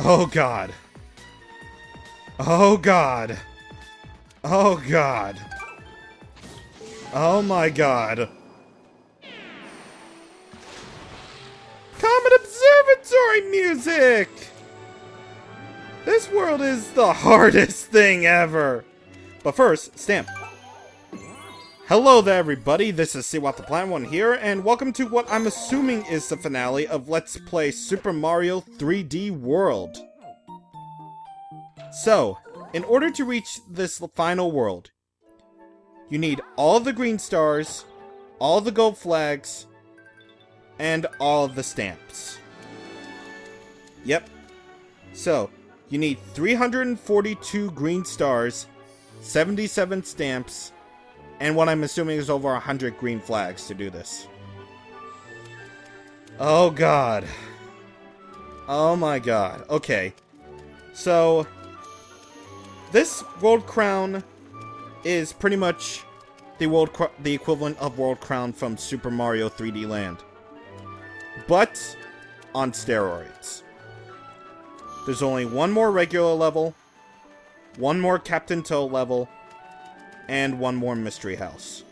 Oh god. Oh god. Oh god. Oh my god. Comet Observatory music! This world is the hardest thing ever. But first, stamp. Hello there everybody, this is CwapTheNintendin here, and welcome to what I'm assuming is the finale of Let's Play Super Mario 3D World. So, in order to reach this final world, you need all the green stars, all the gold flags, and all of the stamps. Yep. So, you need 342 green stars, 77 stamps, and what I'm assuming is over 100 green flags to do this. Oh god. Oh my god. Okay. So, this World Crown is pretty much the equivalent of World Crown from Super Mario 3D Land. But on steroids. There's only one more regular level, one more Captain Toad level, and one more mystery house.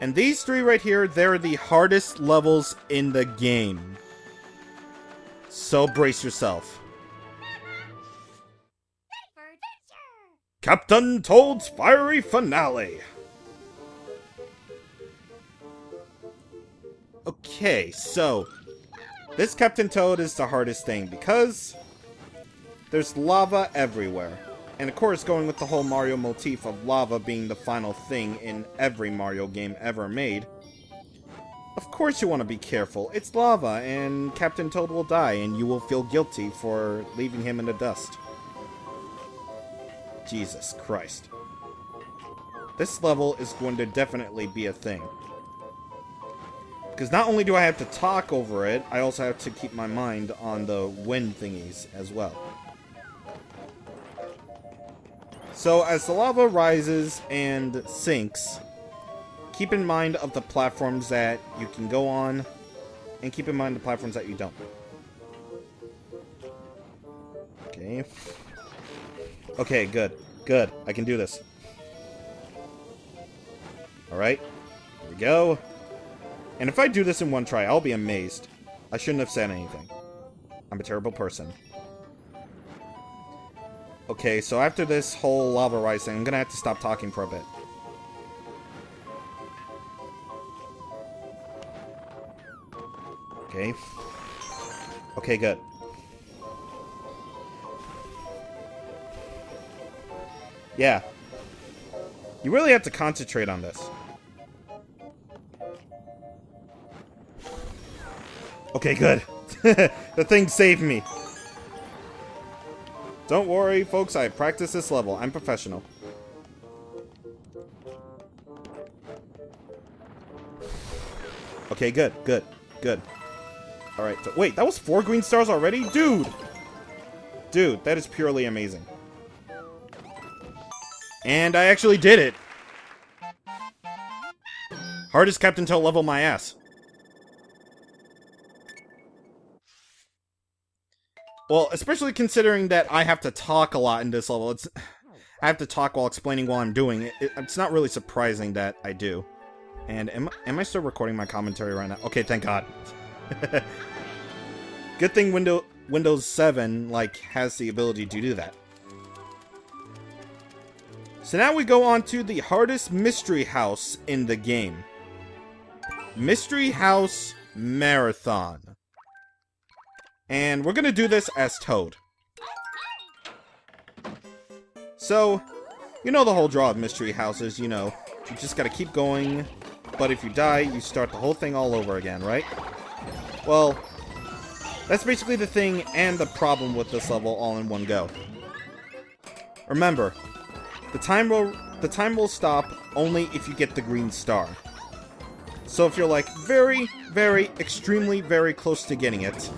And these three right here, they're the hardest levels in the game. So brace yourself. Captain Toad's Fiery Finale! Okay, so this Captain Toad is the hardest thing because there's lava everywhere. And of course, going with the whole Mario motif of lava being the final thing in every Mario game ever made, of course you want to be careful. It's lava, and Captain Toad will die, and you will feel guilty for leaving him in the dust. Jesus Christ. This level is going to definitely be a thing. Because not only do I have to talk over it, I also have to keep my mind on the wind thingies as well. So, as the lava rises and sinks, keep in mind of the platforms that you can go on, and keep in mind the platforms that you don't. Okay. Okay, good. Good. I can do this. Alright. Here we go. And if I do this in one try, I'll be amazed. I shouldn't have said anything. I'm a terrible person. Okay, so after this whole lava rising, I'm gonna have to stop talking for a bit. Okay. Okay, good. Yeah. You really have to concentrate on this. Okay, good. The thing saved me. Don't worry, folks, I practiced this level. I'm professional. Okay, good, good, good. Alright, so wait, that was 4 green stars already? Dude! Dude, that is purely amazing. And I actually did it! Hardest Captain Toad level my ass. Well, especially considering that I have to talk a lot in this level. I have to talk while explaining what I'm doing. It's not really surprising that I do. And am I still recording my commentary right now? Okay, thank God. Good thing Windows 7 has the ability to do that. So now we go on to the hardest mystery house in the game. Mystery House Marathon. And we're gonna do this as Toad. So, you know the whole draw of mystery houses, you know. You just gotta keep going, but if you die, you start the whole thing all over again, right? Well, that's basically the thing and the problem with this level all in one go. Remember, the time will stop only if you get the green star. So if you're very, very, extremely, very close to getting it,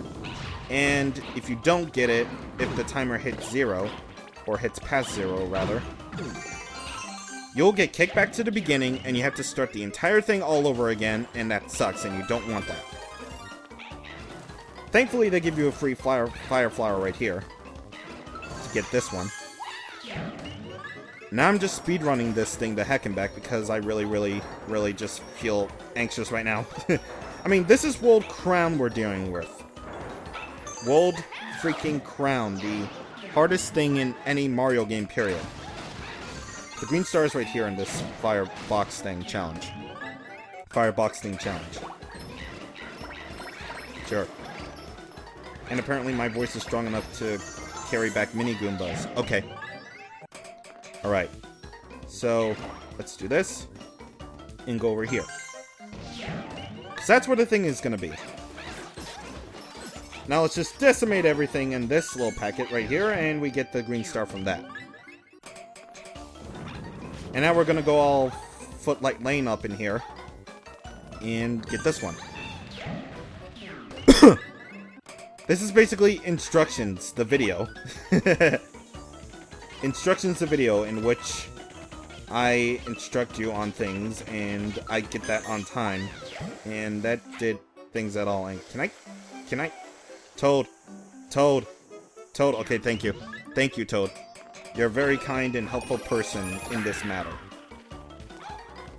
and if you don't get it, if the timer hits 0, or hits past 0 rather, you'll get kicked back to the beginning and you have to start the entire thing all over again, and that sucks and you don't want that. Thankfully, they give you a free fire flower right here. To get this one. Now I'm just speedrunning this thing to heck and back because I really just feel anxious right now. I mean, this is World Crown we're dealing with. World freaking Crown, the hardest thing in any Mario game, period. The green star is right here in this Firebox thing challenge. Firebox thing challenge. Sure. And apparently my voice is strong enough to carry back mini Goombas. Okay. Alright. So, let's do this. And go over here. Because that's where the thing is going to be. Now let's just decimate everything in this little packet right here, and we get the green star from that. And now we're going to go all Footlight Lane up in here. And get this one. This is basically instructions, the video. Instructions, the video, in which I instruct you on things, and I get that on time. And that did things at all. And can I? Toad. Okay, thank you. Thank you, Toad. You're a very kind and helpful person in this matter.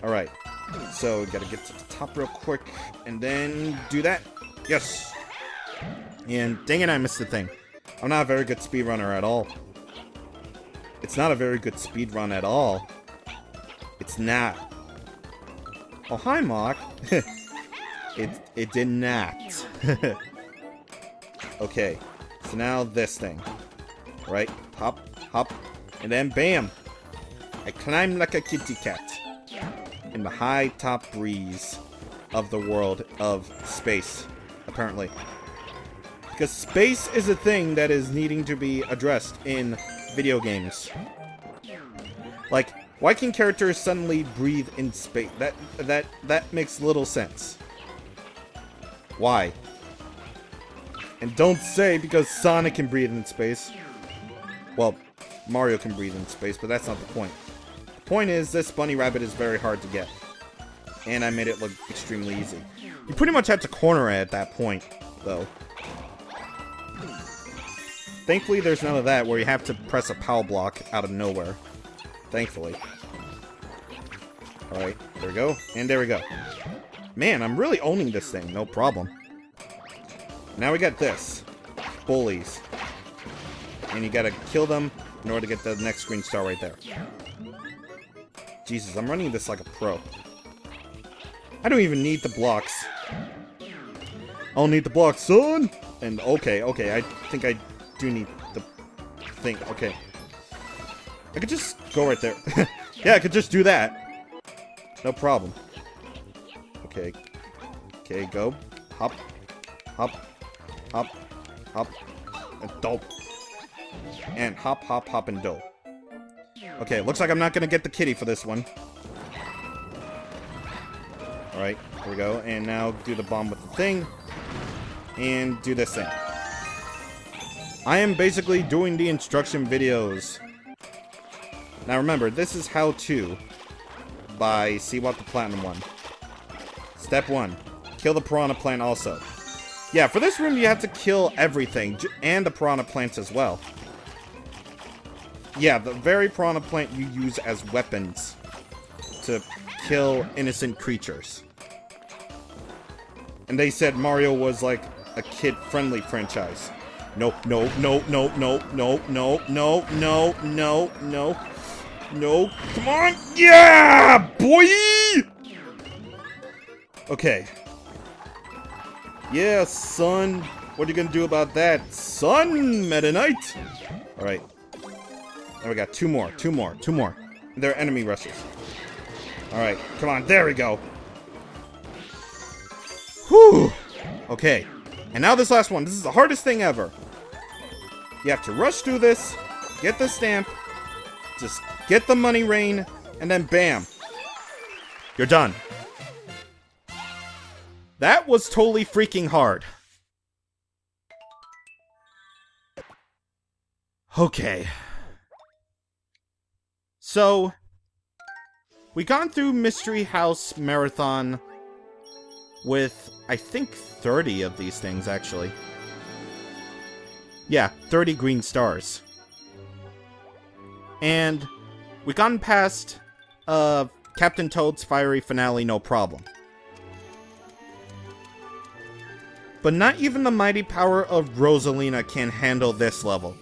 Alright. So, gotta get to the top real quick, and then do that. Yes! And dang it, I missed the thing. I'm not a very good speedrunner at all. It's not a very good speedrun at all. It's not. Oh, hi, Mock. It did not. Okay. So now this thing. Right? Hop, hop, and then bam! I climb like a kitty cat. In the high top breeze of the world of space, apparently. Because space is a thing that is needing to be addressed in video games. Like, why can characters suddenly breathe in space? That makes little sense. Why? And don't say because Sonic can breathe in space. Well, Mario can breathe in space, but that's not the point. The point is, this bunny rabbit is very hard to get. And I made it look extremely easy. You pretty much had to corner it at that point, though. Thankfully, there's none of that where you have to press a POW block out of nowhere. Thankfully. Alright, there we go. And there we go. Man, I'm really owning this thing. No problem. Now we got this. Bullies. And you gotta kill them in order to get the next green star right there. Jesus, I'm running this like a pro. I don't even need the blocks. I don't need the blocks, son! And okay, I think I do need the thing. Okay. I could just go right there. Yeah, I could just do that. No problem. Okay. Okay, go. Hop. Hop. Hop. Hop. And dope. And hop, hop, hop, and dope. Okay, looks like I'm not gonna get the kitty for this one. Alright, here we go. And now do the bomb with the thing. And do this thing. I am basically doing the instruction videos. Now remember, this is how to by CwapTheNintendin. Step 1. Kill the piranha plant also. Yeah, for this room you have to kill everything, and the piranha plants as well. Yeah, the very piranha plant you use as weapons to kill innocent creatures. And they said Mario was like a kid-friendly franchise. Nope, no, no, no, no, no, no, no, no, no, no, no. Come on! Yeah, boy! Okay. Yeah, son. What are you gonna do about that, son? Meta Knight. All right. Now we got two more. They're enemy rushes. All right, come on. There we go. Whew. Okay. And now this last one. This is the hardest thing ever. You have to rush through this, get the stamp, just get the money rain, and then bam. You're done. That was totally freaking hard. Okay. So, we gone through Mystery House Marathon with, I think, 30 of these things, actually. Yeah, 30 green stars. And we've gotten past Captain Toad's fiery finale no problem. But not even the mighty power of Rosalina can handle this level.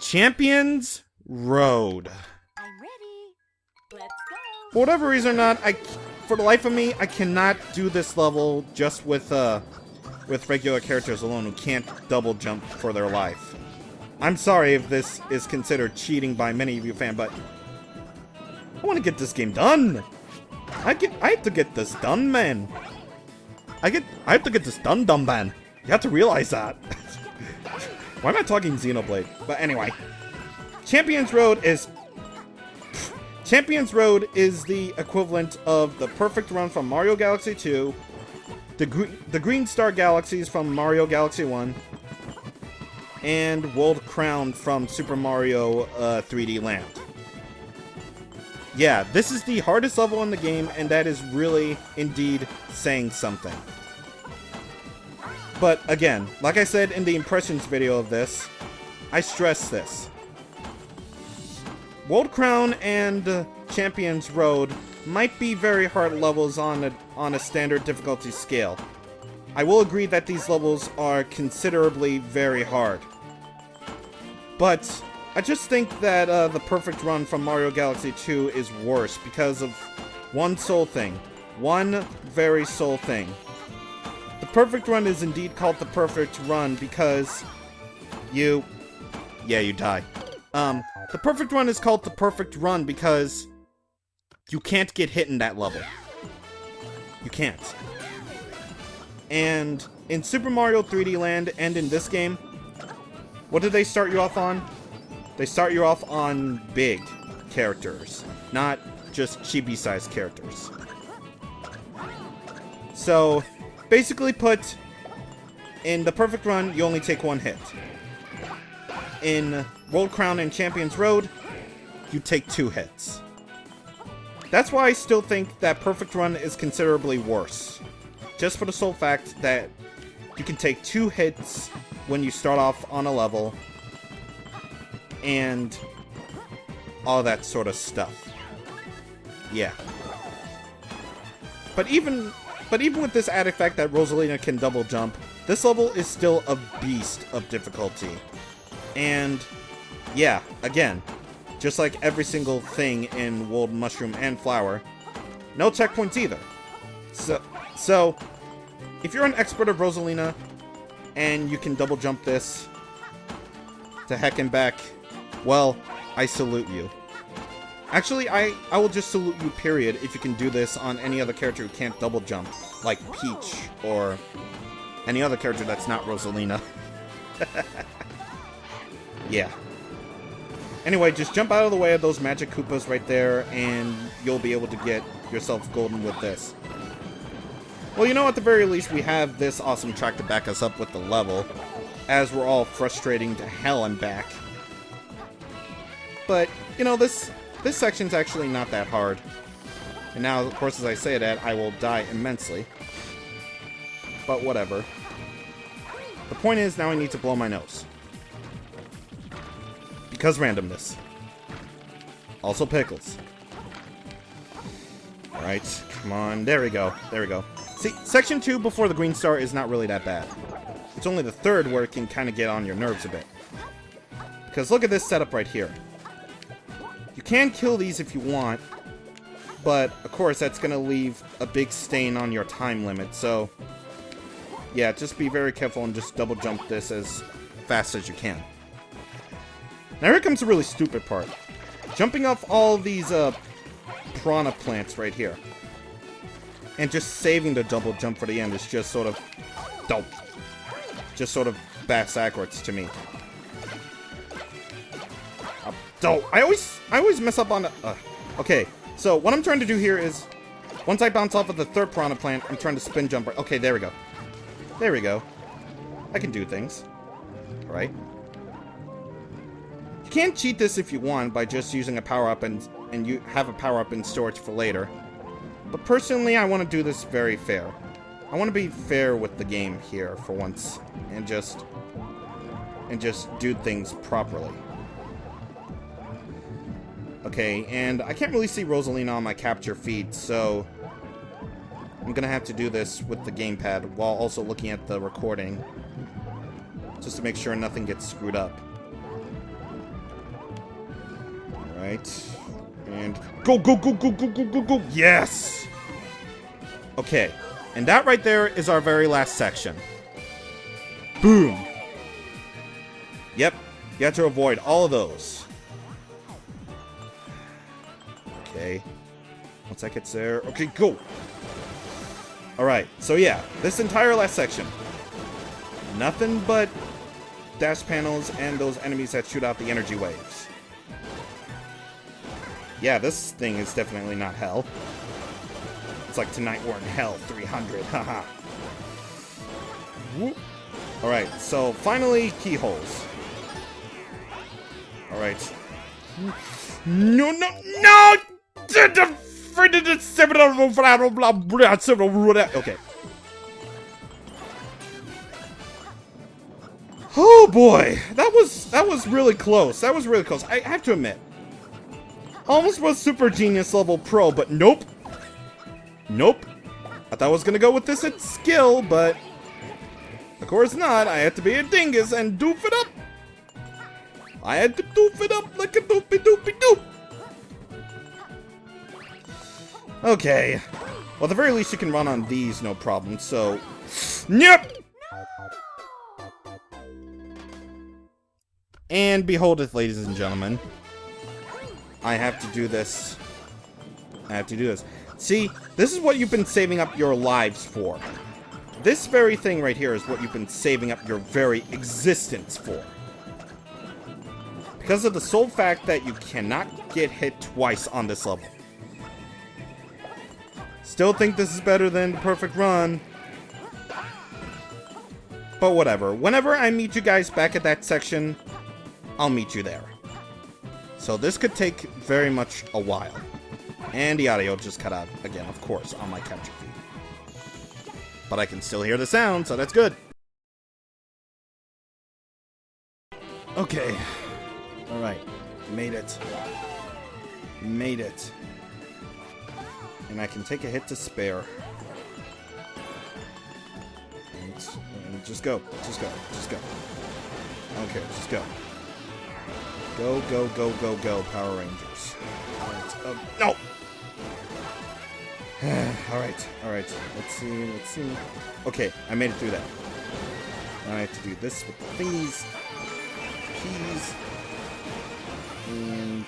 Champions Road. I'm ready. Let's go. For whatever reason or not, for the life of me, I cannot do this level just with regular characters alone who can't double jump for their life. I'm sorry if this is considered cheating by many of you fans, but I want to get this game done. I have to get this done, man. I have to get this done, dumb man. You have to realize that. Why am I talking Xenoblade? But anyway, Champions Road is the equivalent of the perfect run from Mario Galaxy 2, the Green Star Galaxies from Mario Galaxy 1, and World Crown from Super Mario 3D Land. Yeah, this is the hardest level in the game, and that is really, indeed, saying something. But again, like I said in the impressions video of this, I stress this. World Crown and Champions Road might be very hard levels on a standard difficulty scale. I will agree that these levels are considerably very hard. But I just think that the perfect run from Mario Galaxy 2 is worse because of one sole thing. One very sole thing. The perfect run is indeed called the perfect run because you die. The perfect run is called the perfect run because you can't get hit in that level. You can't. And in Super Mario 3D Land and in this game, what do they start you off on? They start you off on big characters, not just chibi-sized characters. So, basically put, in the perfect run, you only take one hit. In World Crown and Champions Road, you take 2 hits. That's why I still think that perfect run is considerably worse. Just for the sole fact that you can take 2 hits when you start off on a level, and all that sort of stuff. Yeah. But even with this added fact that Rosalina can double jump, this level is still a beast of difficulty. And yeah, again, just like every single thing in World Mushroom and Flower, no checkpoints either. So if you're an expert of Rosalina and you can double jump this to heck and back, well, I salute you. Actually, I will just salute you, period, if you can do this on any other character who can't double jump, like Peach, or any other character that's not Rosalina. Yeah. Anyway, just jump out of the way of those magic Koopas right there, and you'll be able to get yourself golden with this. Well, you know, at the very least, we have this awesome track to back us up with the level, as we're all frustrating to hell and back. But, you know, this section's actually not that hard. And now, of course, as I say that, I will die immensely. But whatever. The point is, now I need to blow my nose. Because randomness. Also pickles. Alright, come on. There we go. There we go. See, Section 2 before the green star is not really that bad. It's only the third where it can kind of get on your nerves a bit. Because look at this setup right here. You can kill these if you want, but of course that's going to leave a big stain on your time limit, so yeah, just be very careful and just double jump this as fast as you can. Now here comes the really stupid part. Jumping off all these piranha plants right here. And just saving the double jump for the end is just sort of dope. Just sort of backwards to me. Dope. I always mess up on the... okay, so what I'm trying to do here is, once I bounce off of the third piranha plant, I'm trying to spin jump right... Okay, there we go. There we go. I can do things. Right? You can cheat this if you want by just using a power-up and you have a power-up in storage for later. But personally, I want to do this very fair. I want to be fair with the game here for once, and just do things properly. Okay, and I can't really see Rosalina on my capture feed, so I'm gonna have to do this with the gamepad while also looking at the recording, just to make sure nothing gets screwed up. Alright. And go, go, go, go, go, go, go, go! Yes! Okay. And that right there is our very last section. Boom! Yep. You have to avoid all of those. Okay. Once that gets there. Okay, go! Alright. So yeah. This entire last section. Nothing but dash panels and those enemies that shoot out the energy waves. Yeah, this thing is definitely not hell. It's like Tonight We're in Hell 300, haha. Alright, so finally, keyholes. Alright. No, no, no! Okay. Oh boy, that was really close. That was really close. I have to admit. Almost was Super Genius level pro, but nope. Nope. I thought I was gonna go with this at skill, but of course not. I had to be a dingus and doof it up. I had to doof it up like a doopy doopy doop. Okay. Well, at the very least, you can run on these, no problem, so... Yep! And beholdeth, ladies and gentlemen. I have to do this. I have to do this. See, this is what you've been saving up your lives for. This very thing right here is what you've been saving up your very existence for. Because of the sole fact that you cannot get hit twice on this level. Still think this is better than the perfect run. But whatever. Whenever I meet you guys back at that section, I'll meet you there. So this could take very much a while. And the audio just cut out again, of course, on my capture feed. But I can still hear the sound, so that's good. Okay. Alright. Made it. Made it. And I can take a hit to spare. And just go. Just go. Just go. I don't care. Just go. Go, go, go, go, go, Power Rangers. Alright, no! Alright, alright. Let's see, let's see. Okay, I made it through that. Now I have to do this with the thingies. Keys. And...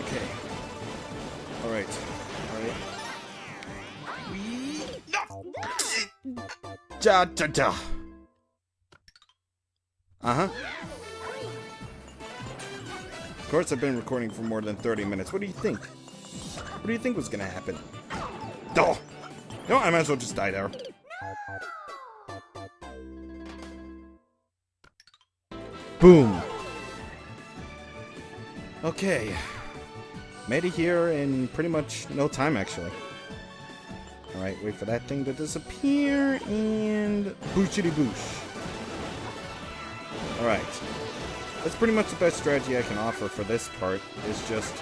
okay. Alright, alright. No! Ja, ja, ja. Uh-huh. Of course, I've been recording for more than 30 minutes. What do you think? What do you think was gonna happen? Oh! No, I might as well just die there. Boom! Okay. Made it here in pretty much no time, actually. Alright, wait for that thing to disappear, and... booshity boosh. Alright. That's pretty much the best strategy I can offer for this part, is just...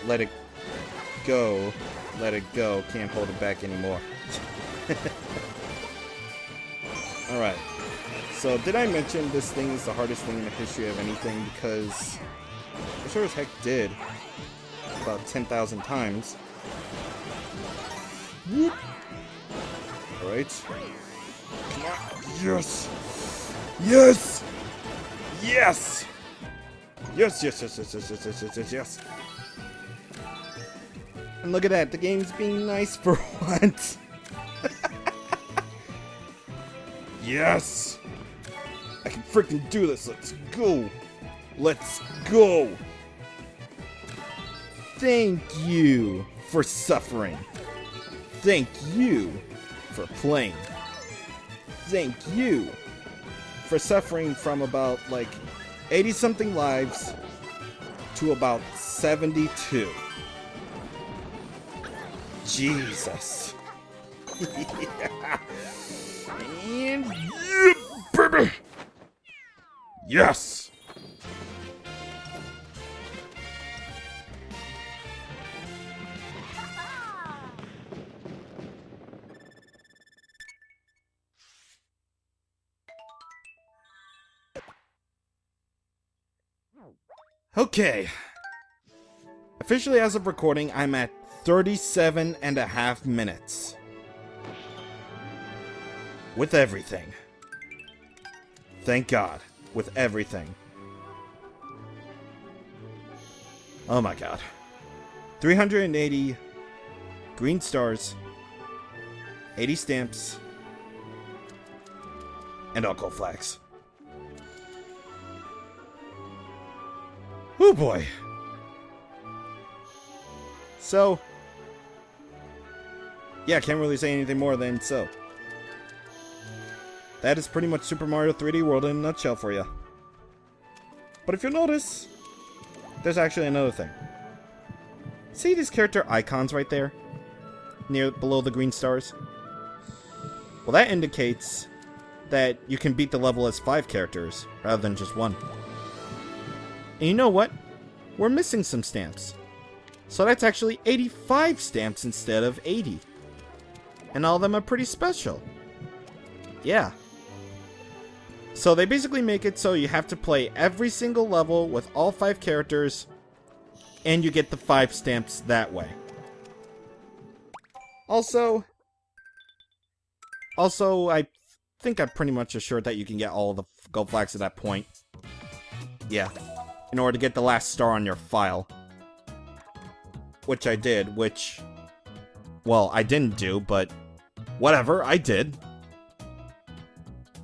let it go. Let it go. Can't hold it back anymore. Alright. So, did I mention this thing is the hardest thing in the history of anything? Because I sure as heck did. About 10,000 times. Whoop! Alright. Come on. Yes! Yes! Yes! Yes, yes, yes, yes, yes, yes, yes, yes, yes, yes. And look at that, the game's being nice for once. Yes! I can freaking do this, let's go! Let's go! Thank you for suffering. Thank you for playing. Thank you for suffering from about, like, 80-something lives to about 72. Jesus. And yeah, baby. Yes. Okay. Officially, as of recording, I'm at 37.5 minutes. With everything. Thank God. With everything. Oh my God. 380 green stars, 80 stamps, and alcohol flags. Oh boy. So, yeah, can't really say anything more than so. That is pretty much Super Mario 3D World in a nutshell for you. But if you'll notice, there's actually another thing. See these character icons right there? Below the green stars? Well, that indicates that you can beat the level as 5 characters, rather than just 1. And you know what? We're missing some stamps. So that's actually 85 stamps instead of 80. And all of them are pretty special. Yeah. So they basically make it so you have to play every single level with all 5 characters, and you get the 5 stamps that way. Also, I think I'm pretty much assured that you can get all of the gold flags at that point. Yeah. In order to get the last star on your file. Which I did, well, I didn't do, but whatever, I did.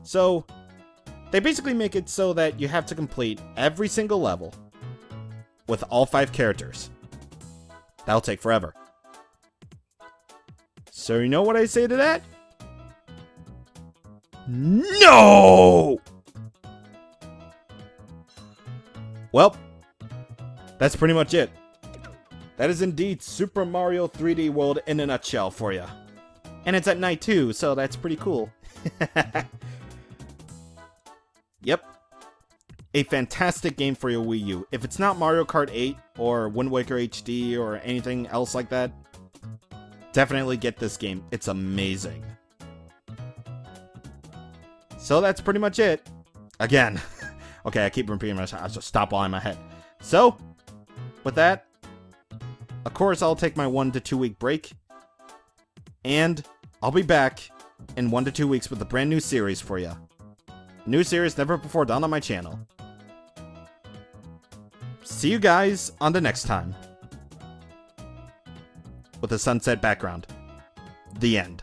So, they basically make it so that you have to complete every single level with all 5 characters. That'll take forever. So you know what I say to that? No! Well, that's pretty much it. That is indeed Super Mario 3D World in a nutshell for you. And it's at night too, so that's pretty cool. Yep. A fantastic game for your Wii U. If it's not Mario Kart 8 or Wind Waker HD or anything else like that, definitely get this game. It's amazing. So that's pretty much it. Again. Okay, I keep repeating myself. I'll just stop while I'm ahead. So, with that, of course, I'll take my 1 to 2 week break. And I'll be back in 1 to 2 weeks with a brand new series for you. A new series never before done on my channel. See you guys on the next time. With a sunset background. The end.